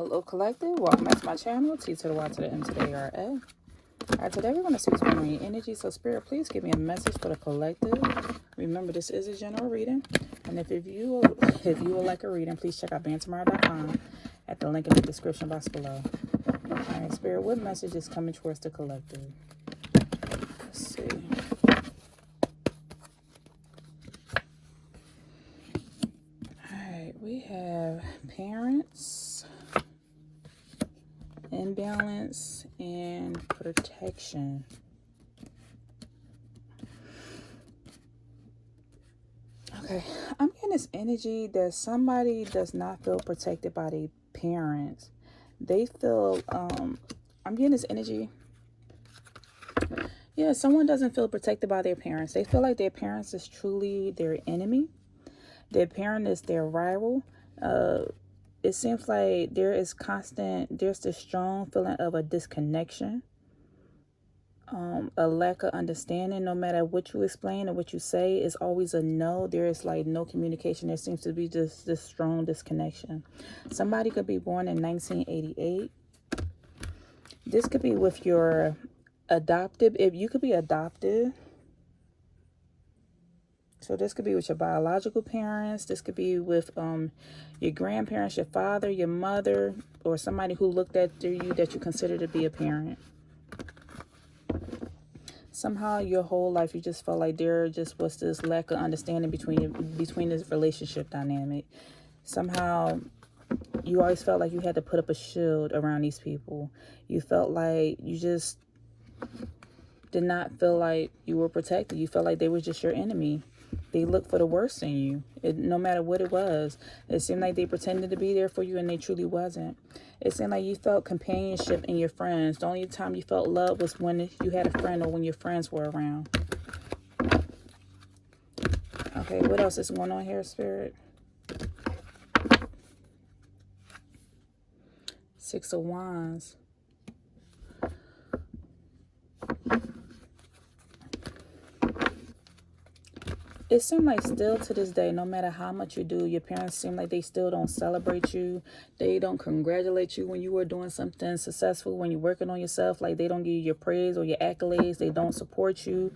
Hello, collective. Welcome back to my channel. T to the Y to the M to the ARA. Alright, today we're going to see what's going on in your energy. So, Spirit, please give me a message for the collective. Remember, this is a general reading. And if you would like a reading, please check out BeingTymara.com at the link in the description box below. Alright, Spirit, what message is coming towards the collective? Let's see. Alright, we have parents, imbalance, and protection. Okay, I'm getting this energy that somebody does not feel protected by their parents. They feel, I'm getting this energy. Yeah, someone doesn't feel protected by their parents. They feel like their parents is truly their enemy. Their parent is their rival. It seems like there's this strong feeling of a disconnection, a lack of understanding. No matter what you explain or what you say, it's always a no. There is like no communication. There seems to be just this strong disconnection. Somebody could be born in 1988. This could be with your adoptive. If you could be adopted. So this could be with your biological parents. This could be with your grandparents, your father, your mother, or somebody who looked after you that you consider to be a parent. Somehow your whole life you just felt like there just was this lack of understanding between this relationship dynamic. Somehow you always felt like you had to put up a shield around these people. You felt like you just did not feel like you were protected. You felt like they were just your enemy. They looked for the worst in you, no matter what it was. It seemed like they pretended to be there for you and they truly wasn't. It seemed like you felt companionship in your friends. The only time you felt love was when you had a friend or when your friends were around. Okay, what else is going on here, Spirit? Six of Wands. It seems like still to this day, no matter how much you do, your parents seem like they still don't celebrate you. They don't congratulate you when you were doing something successful, when you're working on yourself. Like they don't give you your praise or your accolades. They don't support you.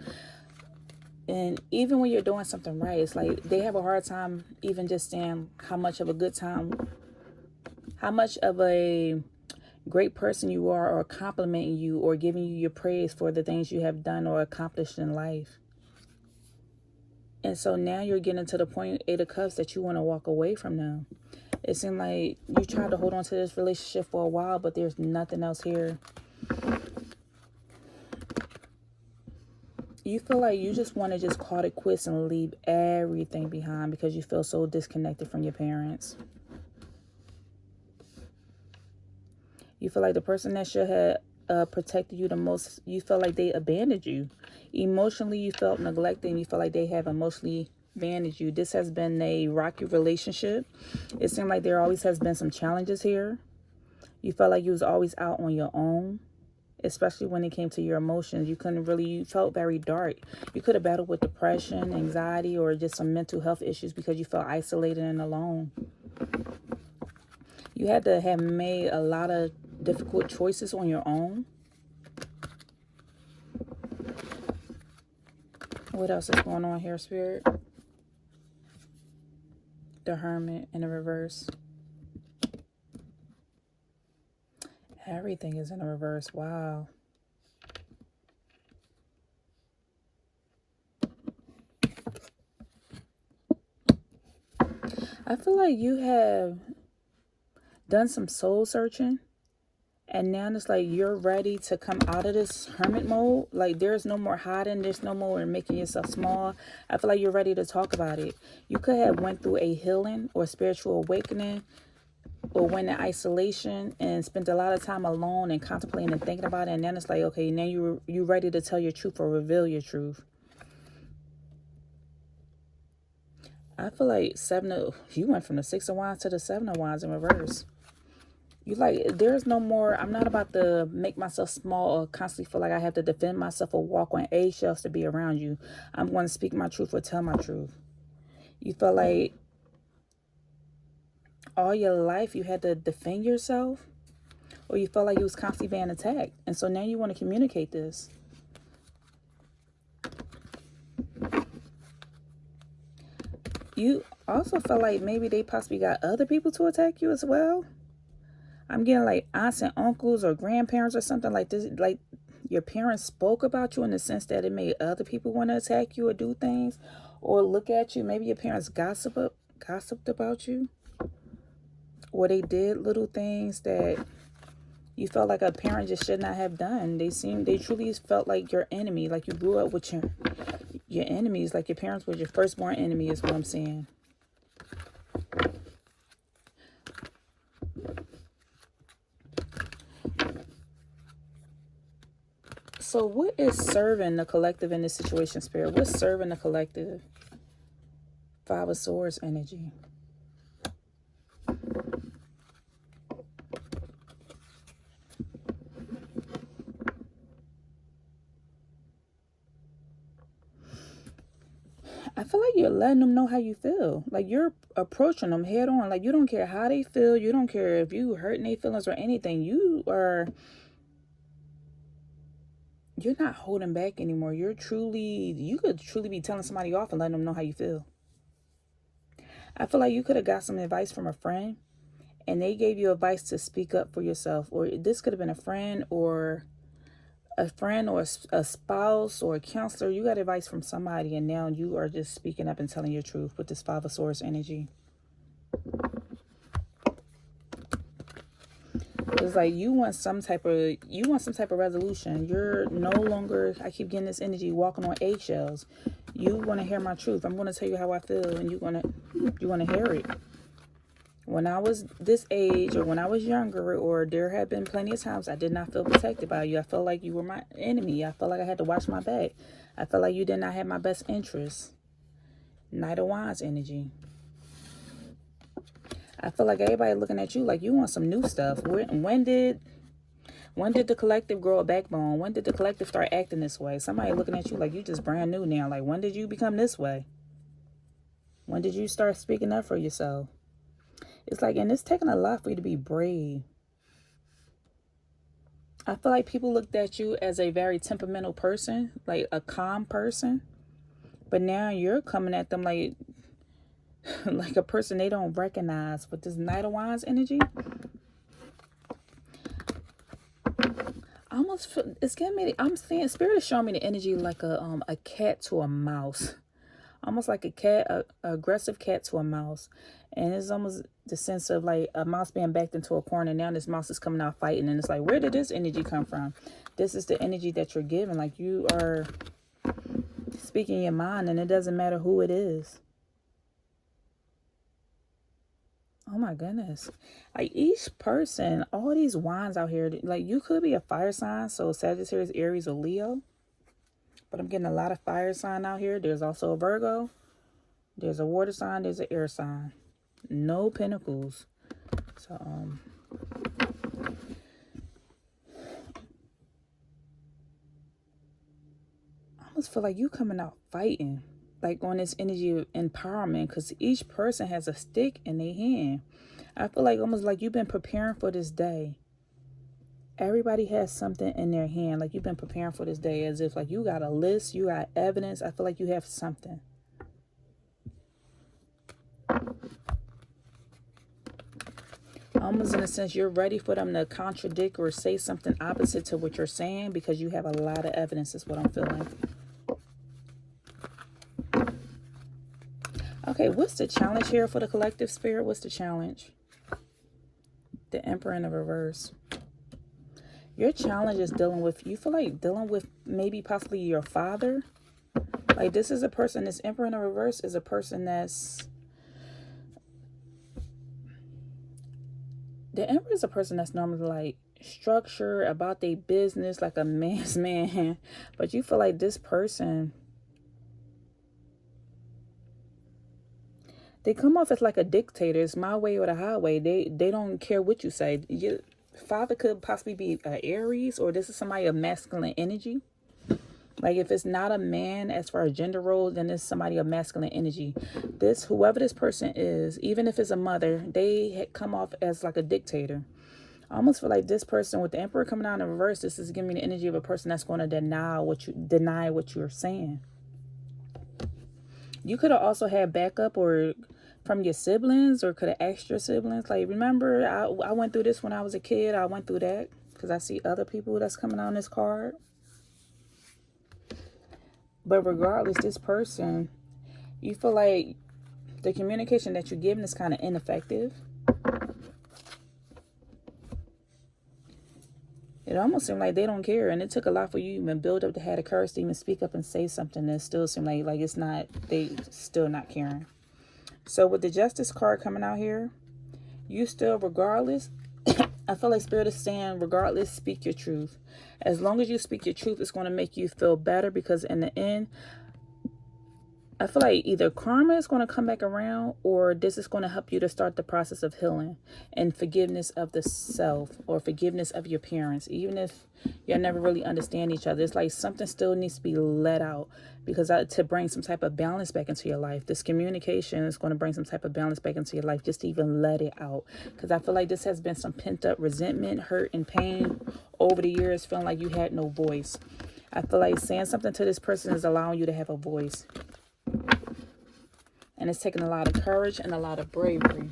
And even when you're doing something right, it's like they have a hard time even just saying how much of a good time, how much of a great person you are, or complimenting you or giving you your praise for the things you have done or accomplished in life. And so now you're getting to the point, Eight of Cups, that you want to walk away from them. It seemed like you tried to hold on to this relationship for a while, but there's nothing else here. You feel like you just want to just call it quits and leave everything behind because you feel so disconnected from your parents. You feel like the person that should have protected you the most, you felt like they abandoned you. Emotionally, you felt neglected and you felt like they have emotionally abandoned you. This has been a rocky relationship. It seemed like there always has been some challenges here. You felt like you was always out on your own, especially when it came to your emotions. You felt very dark. You could have battled with depression, anxiety, or just some mental health issues because you felt isolated and alone. You had to have made a lot of difficult choices on your own. What else is going on here, Spirit? The Hermit in the reverse. Everything is in the reverse. Wow. I feel like you have done some soul searching. And now it's like you're ready to come out of this hermit mode. Like there's no more hiding. There's no more making yourself small. I feel like you're ready to talk about it. You could have went through a healing or spiritual awakening or went in isolation and spent a lot of time alone and contemplating and thinking about it. And then it's like, okay, now you're ready to tell your truth or reveal your truth. I feel like you went from the Six of Wands to the Seven of Wands in reverse. You like, there's no more, I'm not about to make myself small or constantly feel like I have to defend myself or walk on eggshells to be around you. I'm going to speak my truth or tell my truth. You feel like all your life you had to defend yourself, or you felt like you was constantly being attacked. And so now you want to communicate this. You also felt like maybe they possibly got other people to attack you as well. I'm getting like aunts and uncles or grandparents or something like this. Like your parents spoke about you in the sense that it made other people want to attack you or do things or look at you. Maybe your parents gossiped about you, or they did little things that you felt like a parent just should not have done. They truly felt like your enemy, like you grew up with your enemies, like your parents were your firstborn enemy is what I'm saying. So what is serving the collective in this situation, Spirit? What's serving the collective? Five of Swords energy. I feel like you're letting them know how you feel. Like you're approaching them head on. Like you don't care how they feel. You don't care if you hurting their feelings or anything. You're not holding back anymore. You could truly be telling somebody off and letting them know how you feel. I feel like you could have got some advice from a friend and they gave you advice to speak up for yourself. Or this could have been a friend or a spouse or a counselor. You got advice from somebody and now you are just speaking up and telling your truth with this Five of Swords energy. It's like you want some type of resolution. You're no longer, I keep getting this energy, walking on eggshells. You want to hear my truth. I'm going to tell you how I feel and you want to hear it. When I was this age or when I was younger, or there have been plenty of times I did not feel protected by you. I felt like you were my enemy. I felt like I had to watch my back. I felt like you did not have my best interests. Knight of Wands energy. I feel like everybody looking at you like you want some new stuff. When did the collective grow a backbone? When did the collective start acting this way? Somebody looking at you like you just brand new now. Like when did you become this way? When did you start speaking up for yourself? It's like, and it's taking a lot for you to be brave. I feel like people looked at you as a very temperamental person, like a calm person. But now you're coming at them like a person they don't recognize. With this Knight of Wands energy, it's giving me. I'm seeing Spirit is showing me the energy like a cat to a mouse, almost like a aggressive cat to a mouse, and it's almost the sense of like a mouse being backed into a corner. Now this mouse is coming out fighting, and it's like, where did this energy come from? This is the energy that you're giving. Like you are speaking your mind, and it doesn't matter who it is. Oh my goodness. Like each person, all these wands out here, like you could be a fire sign. So Sagittarius, Aries, or Leo. But I'm getting a lot of fire sign out here. There's also a Virgo. There's a water sign. There's an air sign. No pentacles. So, I almost feel like you coming out fighting. Like on this energy of empowerment, because each person has a stick in their hand. I feel like almost like you've been preparing for this day. Everybody has something in their hand, like you've been preparing for this day, as if like you got a list, you got evidence. I feel like you have something. Almost in a sense, you're ready for them to contradict or say something opposite to what you're saying because you have a lot of evidence, is what I'm feeling. Okay, what's the challenge here for the collective, Spirit? What's the challenge? The Emperor in the reverse. Your challenge is you feel like dealing with maybe possibly your father. Like this is a person, this Emperor in the reverse is a person that's... The Emperor is a person that's normally like structured about their business, like a man's man. But you feel like this person... They come off as like a dictator. It's my way or the highway. They don't care what you say. Your father could possibly be Aries, or this is somebody of masculine energy. Like if it's not a man as far as gender roles, then it's somebody of masculine energy. Whoever this person is, even if it's a mother, they come off as like a dictator. I almost feel like this person with the Emperor coming out in reverse, this is giving me the energy of a person that's going to deny what you're saying. You could have also had backup or from your siblings, or could have asked your siblings. Like, remember, I went through this when I was a kid. I went through that, because I see other people that's coming on this card. But regardless, this person, you feel like the communication that you're giving is kind of ineffective. It almost seemed like they don't care, and it took a lot for you to even build up to have the courage to even speak up and say something that still seemed like it's not, they still not caring. So with the Justice card coming out here, you still, regardless, I feel like Spirit is saying, regardless, speak your truth. As long as you speak your truth, it's going to make you feel better, because in the end, I feel like either karma is going to come back around, or this is going to help you to start the process of healing and forgiveness of the self, or forgiveness of your parents. Even if y'all never really understand each other, it's like something still needs to be let out, because to bring some type of balance back into your life. This communication is going to bring some type of balance back into your life, just to even let it out. Because I feel like this has been some pent up resentment, hurt, and pain over the years, feeling like you had no voice. I feel like saying something to this person is allowing you to have a voice. And it's taking a lot of courage and a lot of bravery.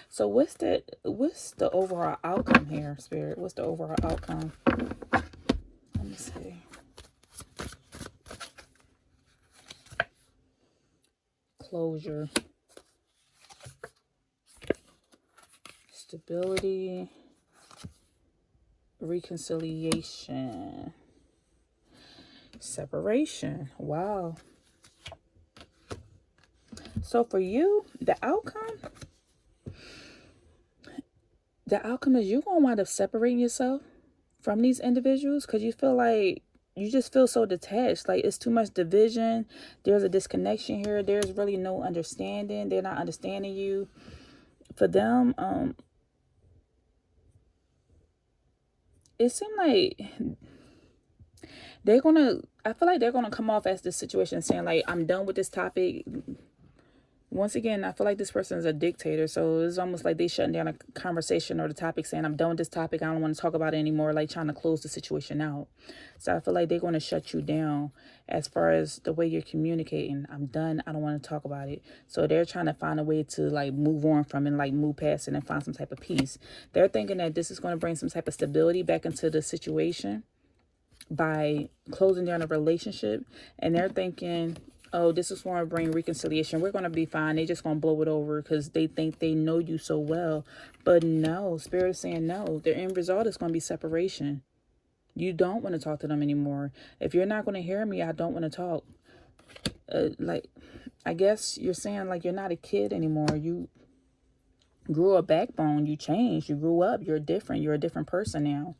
So what's the overall outcome here, Spirit? What's the overall outcome? Let me see. Closure. Stability. Reconciliation. Separation. Wow. So for you, the outcome is you're going to wind up separating yourself from these individuals, because you feel like you just feel so detached. Like it's too much division. There's a disconnection here. There's really no understanding. They're not understanding you. For them, it seemed like I feel like they're going to come off as this situation saying like, I'm done with this topic. Once again, I feel like this person is a dictator. So it's almost like they shutting down a conversation or the topic, saying, I'm done with this topic. I don't want to talk about it anymore. Like trying to close the situation out. So I feel like they're going to shut you down as far as the way you're communicating. I'm done. I don't want to talk about it. So they're trying to find a way to like move on from it, and like move past it and find some type of peace. They're thinking that this is going to bring some type of stability back into the situation by closing down a relationship. And they're thinking, oh, this is going to bring reconciliation. We're going to be fine. They just going to blow it over because they think they know you so well. But no, Spirit is saying no. The end result is going to be separation. You don't want to talk to them anymore. If you're not going to hear me, I don't want to talk. Like, I guess you're saying like you're not a kid anymore. You grew a backbone. You changed. You grew up. You're different. You're a different person now.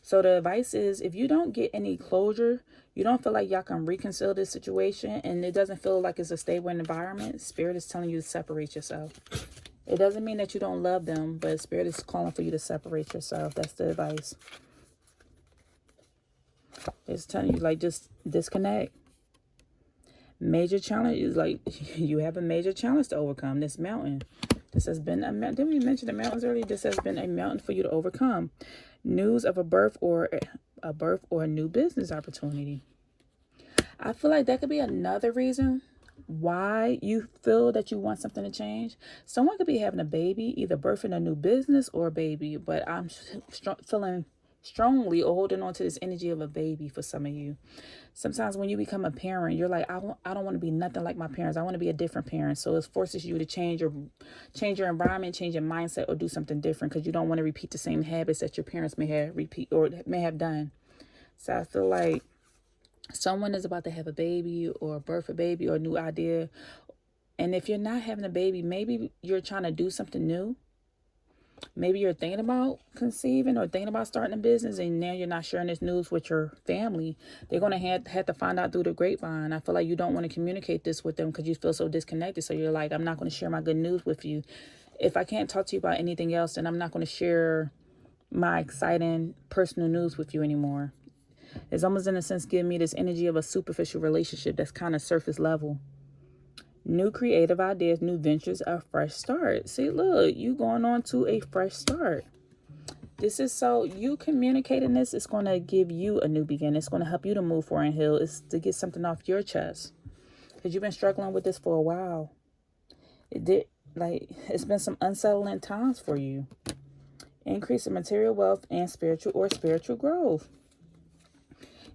So the advice is, if you don't get any closure, you don't feel like y'all can reconcile this situation, and it doesn't feel like it's a stable environment, Spirit is telling you to separate yourself. It doesn't mean that you don't love them, but Spirit is calling for you to separate yourself. That's the advice. It's telling you, like, just disconnect. Major challenge is like, you have a major challenge to overcome. This mountain. This has been a mountain. Didn't we mention the mountains earlier? This has been a mountain for you to overcome. News of a birth or a new business opportunity. I feel like that could be another reason why you feel that you want something to change. Someone could be having a baby, either birthing a new business or a baby, but I'm feeling strongly or holding on to this energy of a baby for some of you. Sometimes when you become a parent, you're like, I don't want to be nothing like my parents. I want to be a different parent. So it forces you to change your environment, change your mindset, or do something different, because you don't want to repeat the same habits that your parents may have done. So I feel like someone is about to have a baby or birth a baby or a new idea. And if you're not having a baby, maybe you're trying to do something new. Maybe you're thinking about conceiving or thinking about starting a business, and now you're not sharing this news with your family. They're going to have to find out through the grapevine. I feel like you don't want to communicate this with them because you feel so disconnected. So you're like, I'm not going to share my good news with you. If I can't talk to you about anything else, then I'm not going to share my exciting personal news with you anymore. It's almost in a sense giving me this energy of a superficial relationship that's kind of surface level. New creative ideas, new ventures, a fresh start. See, look, you going on to a fresh start. This is so, you communicating this, it's going to give you a new beginning. It's going to help you to move forward and heal. It's to get something off your chest. Because you've been struggling with this for a while. It's been some unsettling times for you. Increase in material wealth and spiritual growth.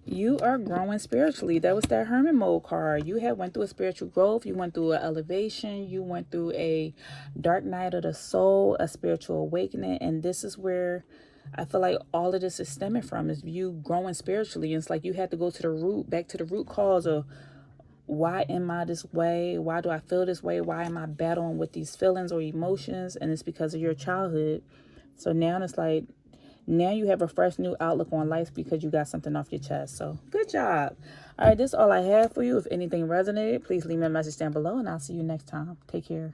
You are growing spiritually. That was that Hermit mode card. You had went through a spiritual growth. You went through an elevation. You went through a dark night of the soul, a spiritual awakening. And this is where I feel like all of this is stemming from, is you growing spiritually. And it's like you had to go to the root, back to the root cause of, why am I this way? Why do I feel this way? Why am I battling with these feelings or emotions? And it's because of your childhood. So now it's like, now you have a fresh new outlook on life because you got something off your chest. So good job. All right, this is all I have for you. If anything resonated, please leave me a message down below and I'll see you next time. Take care.